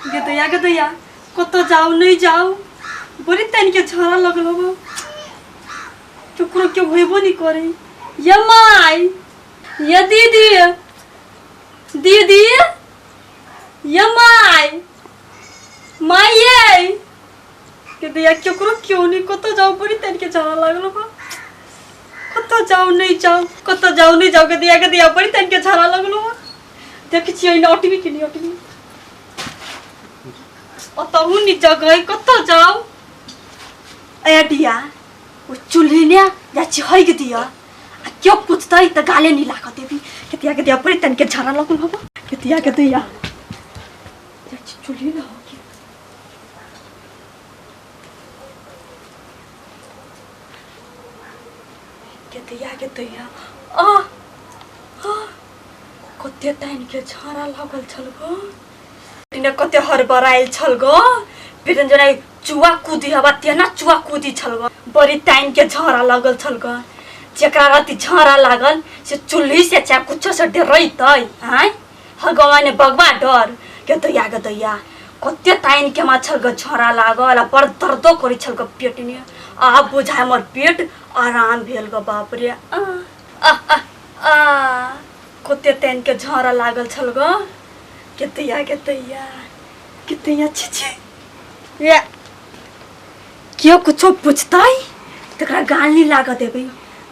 के दैया कत जाओ नहीं जाओ बड़ी तन के छाड़ा लगल हो चुकरो के होइबो नहीं करे ये माई ये दीदी दीदी ये माई माई ये के दैया चुकरो क्यों नहीं कत जाओ बड़ी तन के छाड़ा लगल हो कत जाओ नहीं जाओ के दैया बड़ी तन के छाड़ा लगल हो देख छी ना ओटीवी के नहीं ओटीवी अतहु नि जगह कत जाओ ए दिया वो चुल्ही ने जाची होई के दिया क्यों पूछता है त गाले नहीं लाग देबी के दिया बड़ी तन के झरा लगल हो के दिया जाची चुल्ही ना हो के दिया आ कते तन के झरा लगल छल गो तिने कते हरबर आइल छल गो फिर जना चुआ कूदी हवा तेना चुआ कूदी छल गो बड़ी टाइम के झरा लगल छल गो जेकरा राती झरा लागल से चुल्ही से चा कुछ से डरैतै हाय भगवान बगवा डर के दैया कते टाइम के मा छल गो झरा लागल आ बड़ दर्दो करै छल गो पेट ने आ बुझाय मोर पेट आराम भेल गो बाप रे कते टाइम के झरा लागल छल गो के दैया छी या क्यों कुछ पूछता है तकरा गाल नहीं लागा देबे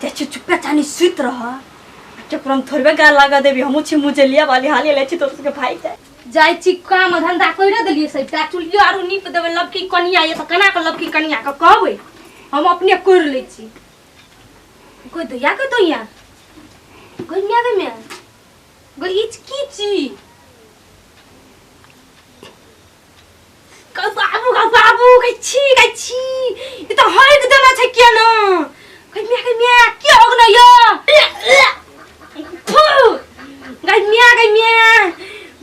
जैसे चुप्पे चानी सुत रह चक्रम थोड़बे गाल लागा देबे हमु छी मुझे लिया वाली हाली ले छी तो उसके भाई जाय छी काम धंधा कइरा देलिए सबटा चुलियो आरु नीप देबे लबकी कनिया ये त कना के लबकी कनिया के कहबे हम अपने कर ले छी कोई दैया के दैया कनिया के में गई की छी बाबू गई छी ये तो हाय के देना छै के न गई मिया के हो गना यो गई मिया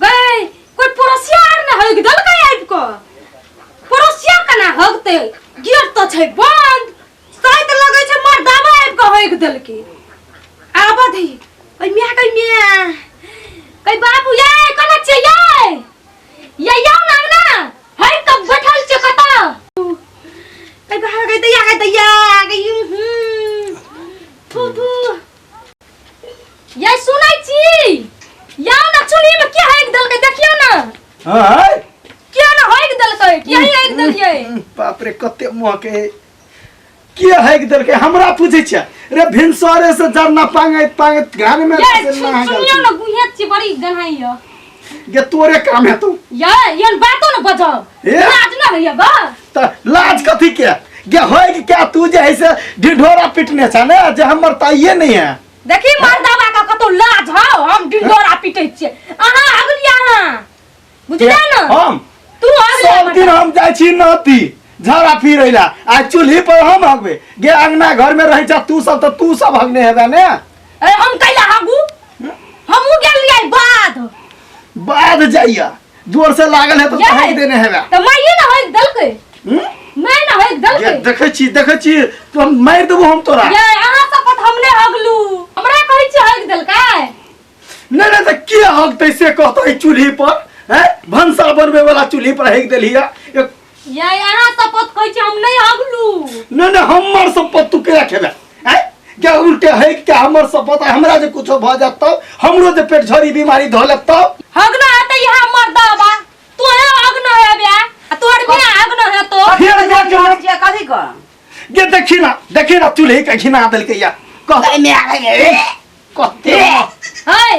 गई कोई पड़ोसिया न हो के दल का आइब को पड़ोसिया कना हगते गिर तो छै बंद साइड लगे छै मर्दावा आइब को हो के दल के आबा दे गई मिया गई बाबू ये कना छै ये याओ ना हाय कब बैठल छ कता कई बाहर गई दैया गई थू ये सुनाई छी याओ ना चुली में क्या है दल के देखियो ना हाय क्या ना है दल के क्या है दल ये बाप रे कते मुह के क्या है दल के हमरा पूछे छ रे भिनसरे से जरना पांगत घर में ना सुनियो ना गुहिया छी बड़ी गनाई यो ये तोरे काम है तू ये बातो न बजाओ लाज न है बा त लाज कथी के गे होय कि क्या तू जे ऐसे ढिढोरा पिटने छ ना जे हमर ताइए नहीं है देखी मर्दावा का कतो लाज हो हम ढिढोरा पिटै छी अहा अगलिया हां बुझला न हम तू अगलिया सब दिन हम जाय छी नती झरा फिरैला आ चुल्ही पर हम हगबे गे अंगना घर में रह जा तू सब हगने हेबे ने अरे हम कैला हगू हमहु गेलियै बाद जाइया जोर से लागल है तो भाग देने हेबे त माइए न होय दल के मैं न होय दल के देखे छी तो हम मार देबो हम तोरा ये अहा शपथ हमने हगलू हमरा कहै छी हग दल का नहीं त के हगतै से कहतै चुल्ही पर हैं भंसा बनबे वाला चुल्ही पर हग देलिया ये अहा शपथ कहै छी हम नहीं हगलू नहीं हमर शपथ तू के रखेबे हैं क्या उल्टे है क्या हमर शपथ हमरा जे कुछो भ जातौ हमरो जे पेट झरी बीमारी ध लेतौ हगना आते यहाँ मर्दावा तू है हगना है बे तोर बिना हगना है तो फिर क्या कथि क गे देखी ना चुल्ही के घिना देल के या कह में आ गए कते हाय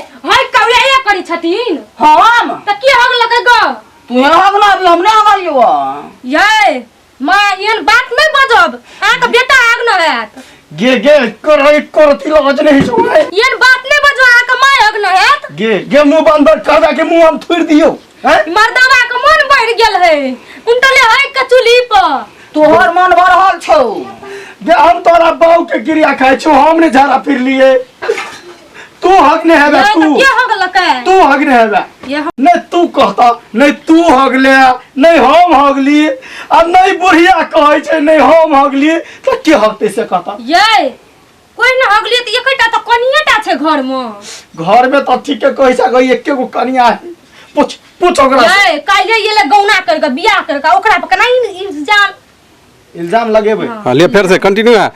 कौड़िया करी छथिन हम त के हग लगे ग तू हगना भी हमने हगलियो ये मां एन बात नहीं बजब आ के बेटा हगना है गे करती लज नहीं छौ एन बात नहीं बजो आ के मां हगना है गे मुंह बंद कर के मुंह हम थोड़ दियो हैं मर्दावा के मन बढ़ गेल है उनटले है के चुल्ही पर तोहर मन बढ़ल छौ गे हम तोरा बाऊ के गिरिया खाइ छौ हम ने झारा फिर लिए तू हगने हेबे के हगलकै तू हगने हेबे नहीं तू कहता नहीं तू हगले नहीं हम हगली आ नहीं बुढ़िया कहै छै नहीं हम हगली त के हगते से कहता ये कोई न हगली त एकटा त कनियाटा छै घर में त ठीक है कहै छै गई एके गो कनिया है पूछ पूछ ओकरा से। ये काल्हे ये ले गौना करके बियाह करके ओकरा पर कना इल्जाम लगेबै हाँ ले फिर से कंटिन्यू है।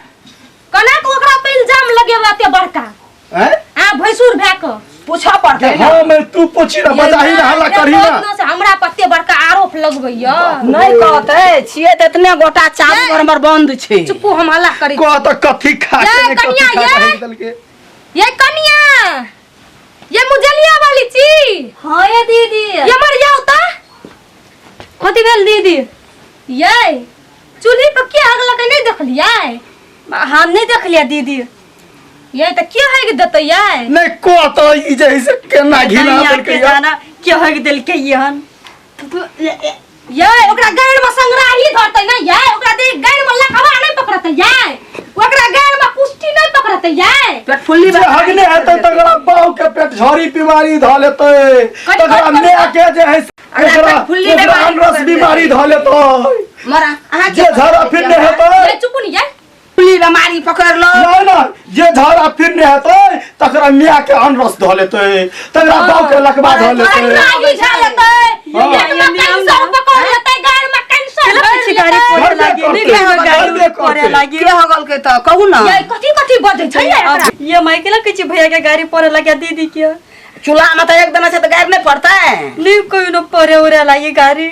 कना के ओकरा पे इल्जाम लगेबा ते बड़का हैं आ भैंसुर भै के पूछा पड़ते हाँ मैं तू पूछी ना बजाही ना हल्ला करी ना। से हमरा पत्ते बड़का आरोप लगबैया नहीं कहते छिए त इतने गोटा चारू घर हमर बंद छे। चुप्पू हम हल्ला करी को त कथी खा ये के कथी कन्या, खा ये। के दल के ये कन्या ये मुजलिया वाली छी हाँ ये दीदी ये मर जाओ ता कथी भेल दीदी ये चूल्ही पर क्या आग लगे नहीं देखलिए हम नहीं देख लिया दीदी ये त क्या है के देते ये नहीं को त ई जैसे केना घिना कन्या दल के के जाना क्या है दिल के यहन ये ओकरा गैर में संग्राही धरते ना ये ओकरा दे गैर में लखवा नहीं पकड़ते ये ओकरा गैर में कुश्ती नहीं पकड़ते ये पेट फुल्ली जे हगने हेतै तकरा बाऊ के पेट झड़ी बीमारी ध लेतै तकरा ने के जे है एकरा फुल्ली बीमारी रस बीमारी ध लेतै मरा अहाँ जे झरा फिरने हेतै ये चुप नहीं ये फुल्ली बीमारी पकड़ लो। ना ना जे झरा फिरने हेतै तकरा मिया के अनरस ध लेतै तकरा बाऊ के लकबा ध लेतै संग्राही झा लेते ये ये कैंसर पकड़ लेते गैर में कैंसर गाड़ी पड़े लागी गाड़ी पड़े लागी के हो गल के त कहू ना ये कथी कथी बजे छै ये एकरा ये माइकल के भैया के गाड़ी पड़े लगे दीदी के चूल्हा में त एक दिन से त गायब नहीं पड़ता है। नहीं कोई न पड़े उरे लागी गाड़ी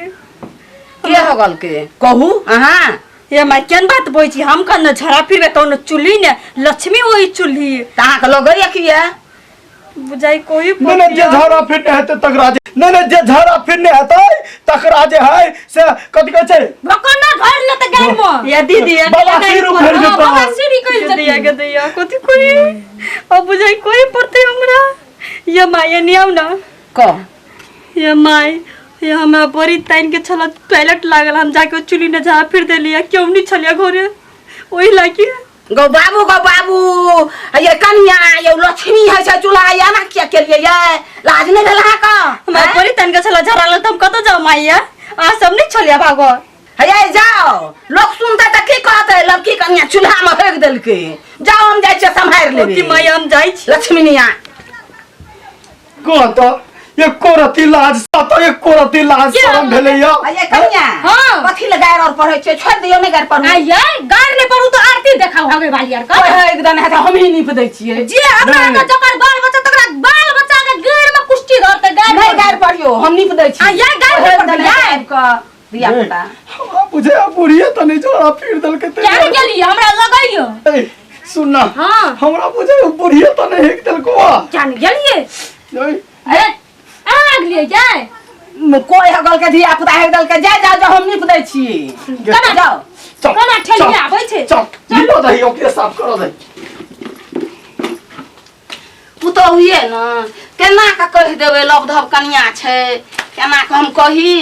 के हो गल के कहू अहाँ ये माई केन बात बोई छी हम कन झरा फिरबे तो न चुल्ही ने लक्ष्मी वही चुल्ही तहाँ के लोग गई किया बुझाई कोई नहीं जे झरा फिरने हेतै तकरा जे नहीं जे झरा फिरने हेतै तकरा जे है से कथि कहै छै भकना धर लेते गैर में ये दीदी ये बाबा सिर उखड़ जेतौ बाबा सिरी कइल जती दिया के दिया कथी कोई अब बुझाई कोई पड़ते हमरा ये माई नहीं आउ ना कह ये माई ये हमरा बड़ी टाइम के छल टॉयलेट लागल हम जाके चुल्ही ने झरा फिर देलिया क्यों नहीं छलिया घरे ओही लागी गो बाबू ये कन्या ये लक्ष्मी है से चूल्हा या ना क्या के लिए ये लाज नहीं भेला का हमरा बड़ी टाइम के छल झरा लागल हम कत जाओ माईया आ सब नहीं छलिया भागो है जाओ लोग सुनता त की कहते लड़की कन्या चूल्हा में फेंक देल के जाओ हम जाय छ संभार लेबे कि माई हम जाई छी लक्ष्मी निया को त एक कोरती लाज सात एक कोरती लाज शरम भेलैया ये कन्या हाँ। कथी लगाएर और पढ़ै छै छोड़ दियो ने गार पढ़ू आ ये गार ने पड़ू तो आरती देखाओ हगे भाई यार का ओए एक दिन है त हम ही निप दै छियै जे अपना नहीं। का जकर बाल बच्चा तकरा बाल बच्चा के गैर में कुश्ती धरते गैर नहीं गार पढ़ियो हम निप दै छी आ ये गार ओहे में दिन पढ़िया। आबि क दिया पुता हमरा बुझे बुढ़िए त नहीं झरा फिर दल के क्या गेलिए हमरा लगाइयो ए सुन ना हाँ। हमरा बुझे बुढ़िए त नहीं हेक दल को जान गेलिए ए आग लिए जाए कोई हगल के धिया पुता है दल के जा जाओ जो हम निप दै छी कना जाओ कना ठेली आबै छै चल ढीलो दही ओके साफ करो दही पुतो हुए न केना का कहि देबै लबधब कनिया छै केना के हम कही